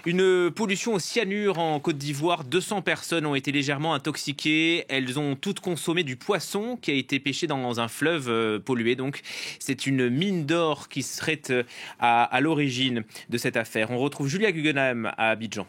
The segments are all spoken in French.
Une pollution au cyanure en Côte d'Ivoire. 200 personnes ont été légèrement intoxiquées. Elles ont toutes consommé du poisson qui a été pêché dans un fleuve pollué. Donc, c'est une mine d'or qui serait à l'origine de cette affaire. On retrouve Julia Guggenheim à Abidjan.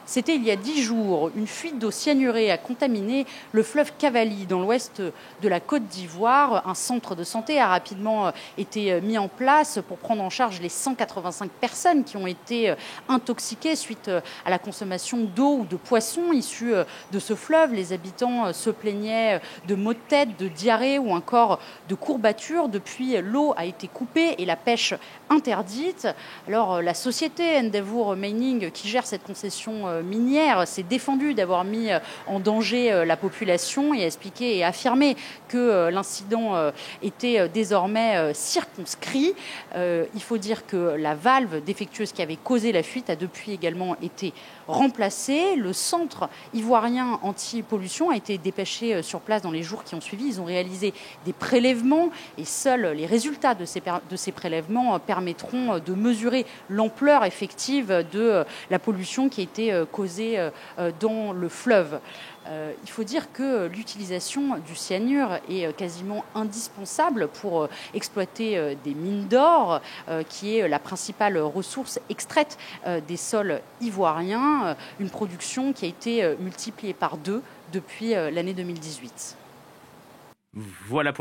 C'était il y a 10 jours. Une fuite d'eau cyanurée a contaminé le fleuve Cavally dans l'ouest de la Côte d'Ivoire. Un centre de santé a rapidement été mis en place pour prendre en charge les 185 personnes qui ont été intoxiquées suite à la consommation d'eau ou de poissons issus de ce fleuve. Les habitants se plaignaient de maux de tête, de diarrhée ou encore de courbatures. Depuis, l'eau a été coupée et la pêche interdite. Alors, la société Endeavour Mining, qui gère cette concession minière, s'est défendue d'avoir mis en danger la population et a expliqué et affirmé que l'incident était désormais circonscrit. Il faut dire que la valve défectueuse qui avait causé la fuite a depuis également été remplacée. Le centre ivoirien anti-pollution a été dépêché sur place dans les jours qui ont suivi. Ils ont réalisé des prélèvements et seuls les résultats de ces prélèvements permettront de mesurer l'ampleur effective de la pollution qui a été causée dans le fleuve. Il faut dire que l'utilisation du cyanure est quasiment indispensable pour exploiter des mines d'or, qui est la principale ressource extraite des sols ivoiriens, une production qui a été multipliée par 2 depuis l'année 2018. Voilà pour les